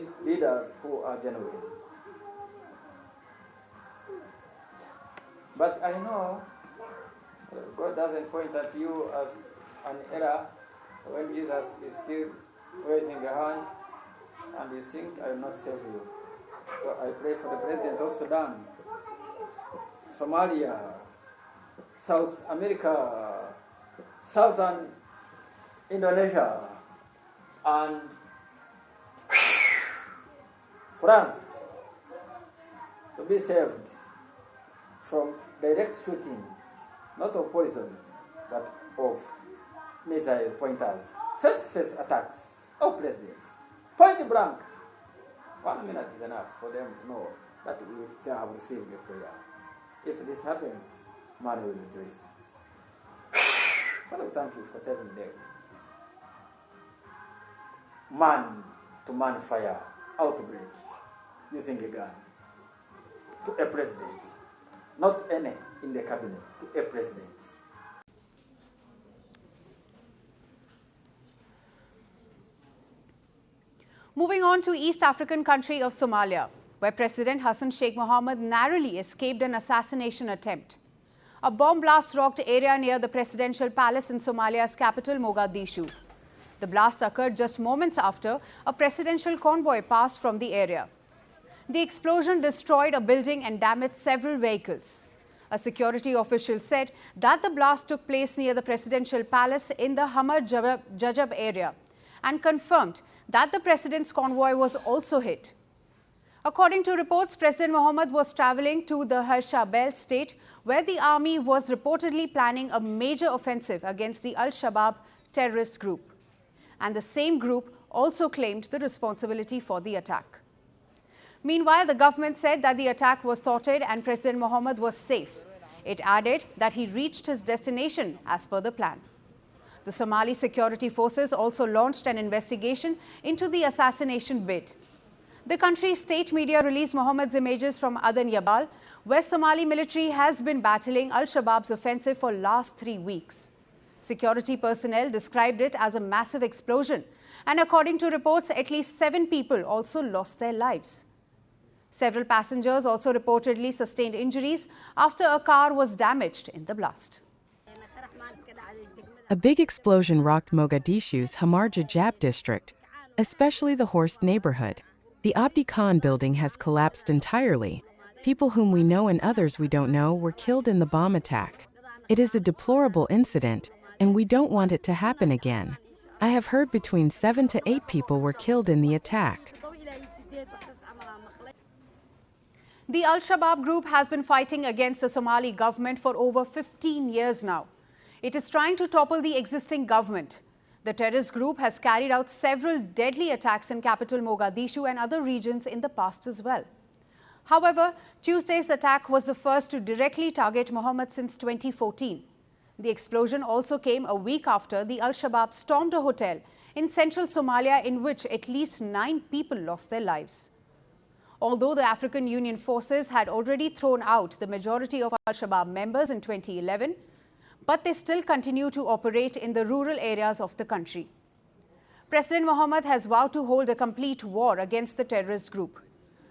need leaders who are genuine. But I know God doesn't point at you as an error when Jesus is still raising a hand and you think, I will not save you. So I pray for the President of Sudan, Somalia, South America, Southern Indonesia, and France to be saved from direct shooting, not of poison, but of missile pointers. Face-to-face attacks of presidents. Point blank. 1 minute is enough for them to know that we have received the prayer. If this happens, man will rejoice. Father, thank you for saving them. Man-to-man fire outbreak using a gun to a president. Not any in the cabinet, to a president. Moving on to East African country of Somalia, where President Hassan Sheikh Mohamud narrowly escaped an assassination attempt. A bomb blast rocked area near the presidential palace in Somalia's capital, Mogadishu. The blast occurred just moments after a presidential convoy passed from the area. The explosion destroyed a building and damaged several vehicles. A security official said that the blast took place near the presidential palace in the Hamar Jajab area and confirmed that the president's convoy was also hit. According to reports, President Mohamud was traveling to the Harsha Belt state, where the army was reportedly planning a major offensive against the Al-Shabaab terrorist group. And the same group also claimed the responsibility for the attack. Meanwhile, the government said that the attack was thwarted and President Mohamud was safe. It added that he reached his destination as per the plan. The Somali security forces also launched an investigation into the assassination bid. The country's state media released Mohammed's images from Aden Yabal, where Somali military has been battling Al-Shabaab's offensive for last 3 weeks. Security personnel described it as a massive explosion, and according to reports, at least 7 people also lost their lives. Several passengers also reportedly sustained injuries after a car was damaged in the blast. A big explosion rocked Mogadishu's Hamar Jajab district, especially the Horst neighborhood. The Abdi Khan building has collapsed entirely. People whom we know and others we don't know were killed in the bomb attack. It is a deplorable incident, and we don't want it to happen again. I have heard between 7 to 8 people were killed in the attack. The Al-Shabaab group has been fighting against the Somali government for over 15 years now. It is trying to topple the existing government. The terrorist group has carried out several deadly attacks in capital Mogadishu and other regions in the past as well. However, Tuesday's attack was the first to directly target Mohammed since 2014. The explosion also came a week after the Al-Shabaab stormed a hotel in central Somalia in which at least 9 people lost their lives. Although the African Union forces had already thrown out the majority of Al-Shabaab members in 2011, but they still continue to operate in the rural areas of the country. President Mohamud has vowed to hold a complete war against the terrorist group.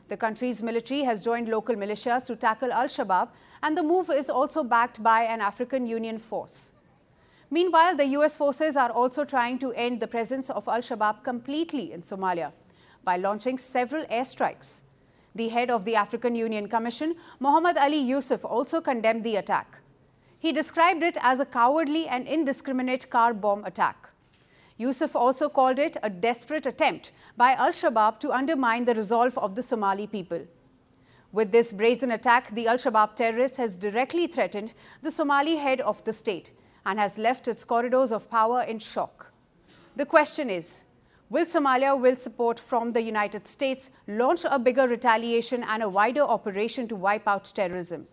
The country's military has joined local militias to tackle Al-Shabaab, and the move is also backed by an African Union force. Meanwhile, the US forces are also trying to end the presence of Al-Shabaab completely in Somalia by launching several airstrikes. The head of the African Union Commission, Mohammed Ali Yusuf, also condemned the attack. He described it as a cowardly and indiscriminate car bomb attack. Yusuf also called it a desperate attempt by Al-Shabaab to undermine the resolve of the Somali people. With this brazen attack, the Al-Shabaab terrorist has directly threatened the Somali head of the state and has left its corridors of power in shock. The question is, will Somalia, with support from the United States, launch a bigger retaliation and a wider operation to wipe out terrorism?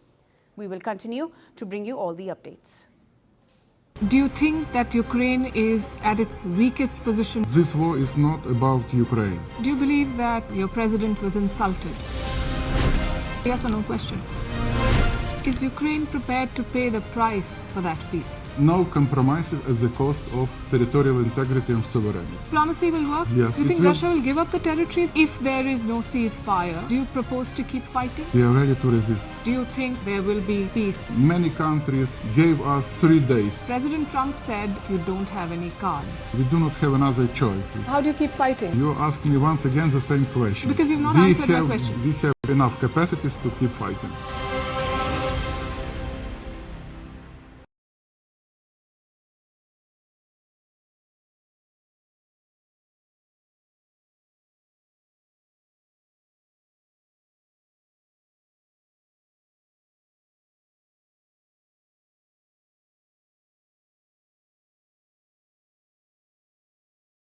We will continue to bring you all the updates. Do you think that Ukraine is at its weakest position? This war is not about Ukraine. Do you believe that your president was insulted? Yes or no question? Is Ukraine prepared to pay the price for that peace? No compromises at the cost of territorial integrity and sovereignty. Diplomacy will work? Yes, Do you it think will. Russia will give up the territory if there is no ceasefire? Do you propose to keep fighting? We are ready to resist. Do you think there will be peace? Many countries gave us 3 days. President Trump said you don't have any cards. We do not have another choice. How do you keep fighting? You ask me once again the same question. Because you've not answered my question. We have enough capacities to keep fighting.